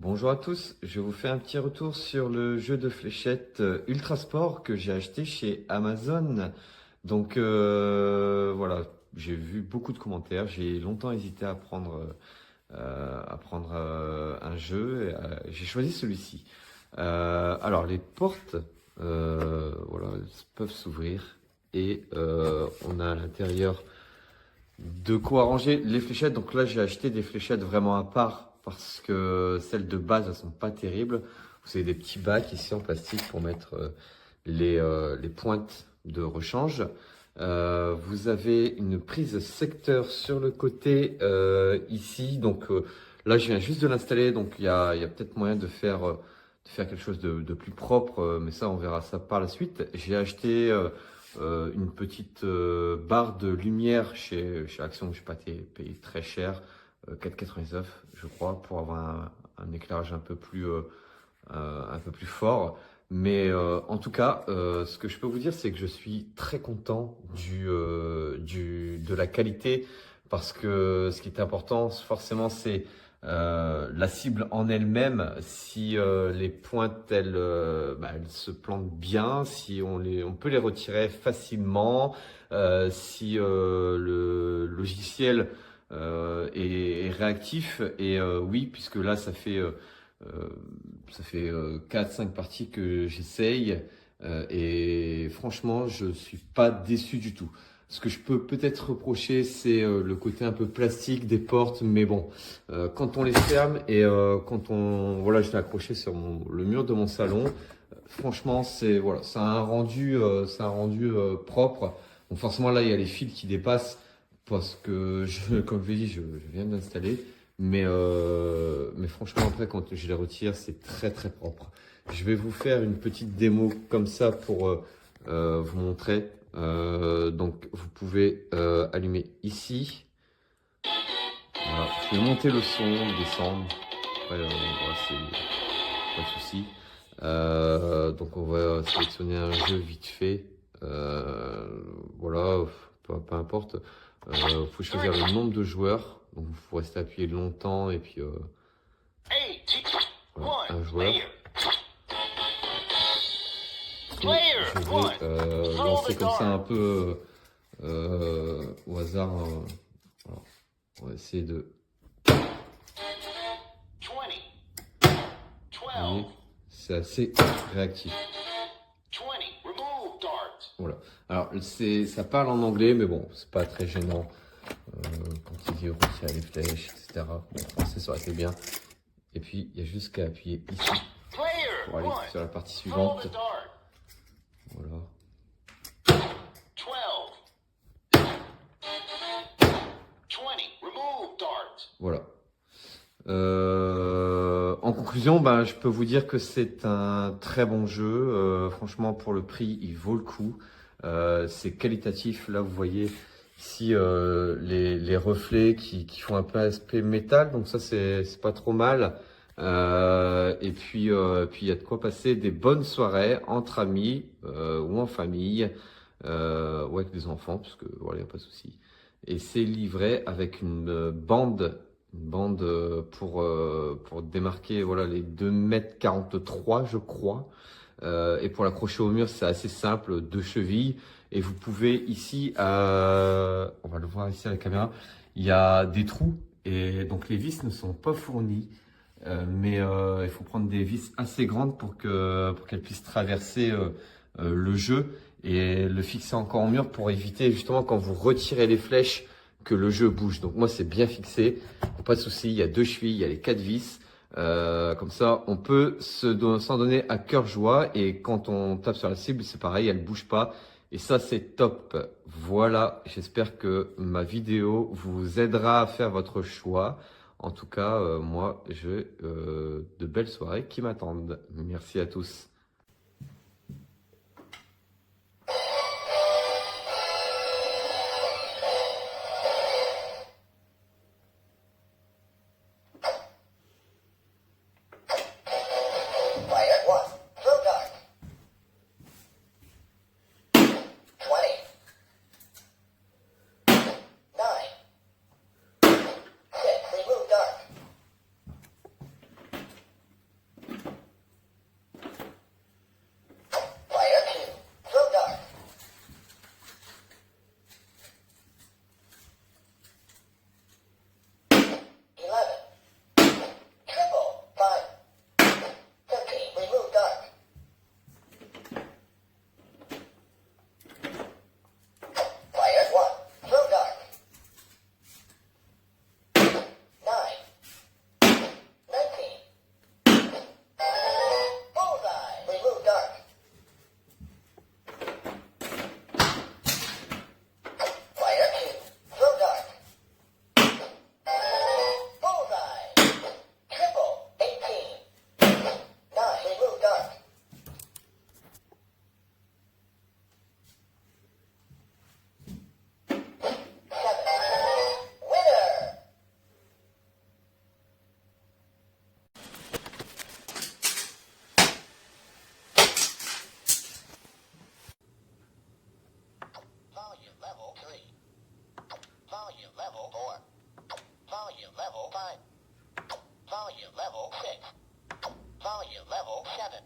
Bonjour à tous, je vous fais un petit retour sur le jeu de fléchettes Ultra Sport que j'ai acheté chez Amazon. Voilà, j'ai vu beaucoup de commentaires, j'ai longtemps hésité à prendre un jeu, j'ai choisi celui-ci. Alors les portes, voilà, elles peuvent s'ouvrir et on a à l'intérieur de quoi ranger les fléchettes. Donc là, j'ai acheté des fléchettes vraiment à part parce que celles de base, elles sont pas terribles. Vous avez des petits bacs ici en plastique pour mettre les pointes de rechange. Vous avez une prise secteur sur le côté ici. Là, je viens juste de l'installer. Donc il y a peut-être moyen de faire quelque chose de plus propre. Mais ça, on verra ça par la suite. J'ai acheté une petite barre de lumière chez Action. Je n'ai pas payé très cher, 4,99 je crois, pour avoir un éclairage un peu plus fort. Mais en tout cas, ce que je peux vous dire, c'est que je suis très content de la qualité parce que ce qui est important, forcément, c'est la cible en elle-même. Si les pointes, elles se plantent bien, si on peut les retirer facilement, si le logiciel est réactif. Et oui, puisque là, euh, ça fait 4-5 parties que j'essaye et franchement, je suis pas déçu du tout. Ce que je peux peut-être reprocher, c'est le côté un peu plastique des portes, mais bon, quand on les ferme et voilà, je l'ai accroché sur le mur de mon salon. Franchement, voilà, ça a un rendu propre. Donc forcément là, il y a les fils qui dépassent parce que comme je l'ai dit, je viens d'installer. Mais franchement, après, quand je les retire, c'est très très propre. Je vais vous faire une petite démo comme ça pour vous montrer. Donc, vous pouvez allumer ici. Voilà. Je vais monter le son, descendre. Après, voilà, c'est pas de souci. Donc, on va sélectionner un jeu vite fait. Voilà, peu importe. Faut choisir le nombre de joueurs. Donc, il faut rester appuyé longtemps et puis voilà, un joueur. Et je vais lancer comme ça un peu au hasard. Voilà. On va essayer de. Vous voyez, c'est assez réactif. Voilà. Alors, ça parle en anglais, mais bon, c'est pas très gênant. Quand il dit retirer les flèches, etc. Bon, en français, ça aurait été bien. Et puis, il y a juste qu'à appuyer ici pour aller sur la partie suivante. Voilà. Voilà. En conclusion, je peux vous dire que c'est un très bon jeu. Franchement, pour le prix, il vaut le coup. C'est qualitatif. Là, vous voyez ici les reflets qui font un peu aspect métal. Donc ça, c'est pas trop mal. Et puis, il y a de quoi passer des bonnes soirées entre amis ou en famille ou avec des enfants, parce que voilà, il n'y a pas de souci. Et c'est livré avec une bande pour démarquer voilà, les 2,43 m, je crois. Et pour l'accrocher au mur, c'est assez simple, 2 chevilles. Et vous pouvez ici, on va le voir ici à la caméra, il y a des trous. Et donc les vis ne sont pas fournies. Mais il faut prendre des vis assez grandes pour qu'elles puissent traverser le jeu et le fixer encore au mur pour éviter justement quand vous retirez les flèches que le jeu bouge. Donc moi c'est bien fixé, pas de souci, il y a 2 chevilles, il y a les 4 vis. Comme ça on peut s'en donner à cœur joie et quand on tape sur la cible c'est pareil, elle bouge pas. Et ça c'est top. Voilà, j'espère que ma vidéo vous aidera à faire votre choix. En tout cas, moi, j'ai de belles soirées qui m'attendent. Merci à tous. Player one, blue dark. 20. 9. 6, remove dark. Volume level 6. Volume level 7.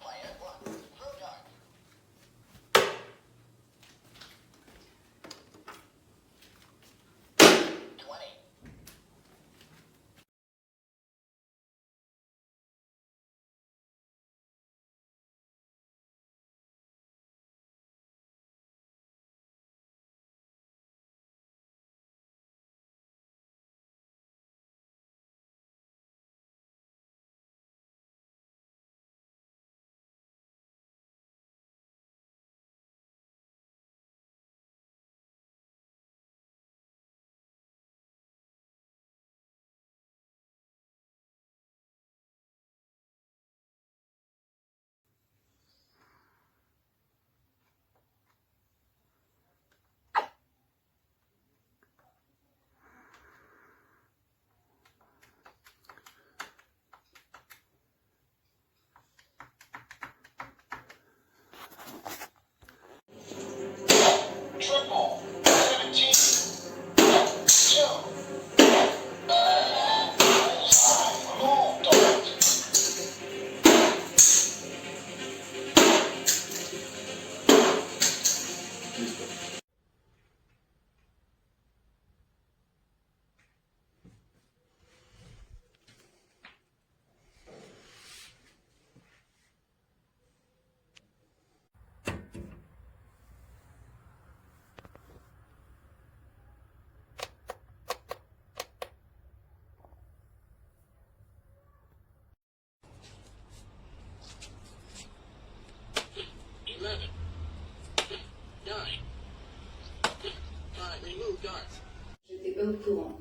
Player 1. Throw dart. 20. Triple. 17. 2. Bullseye. Move dart. J'étais pas au courant.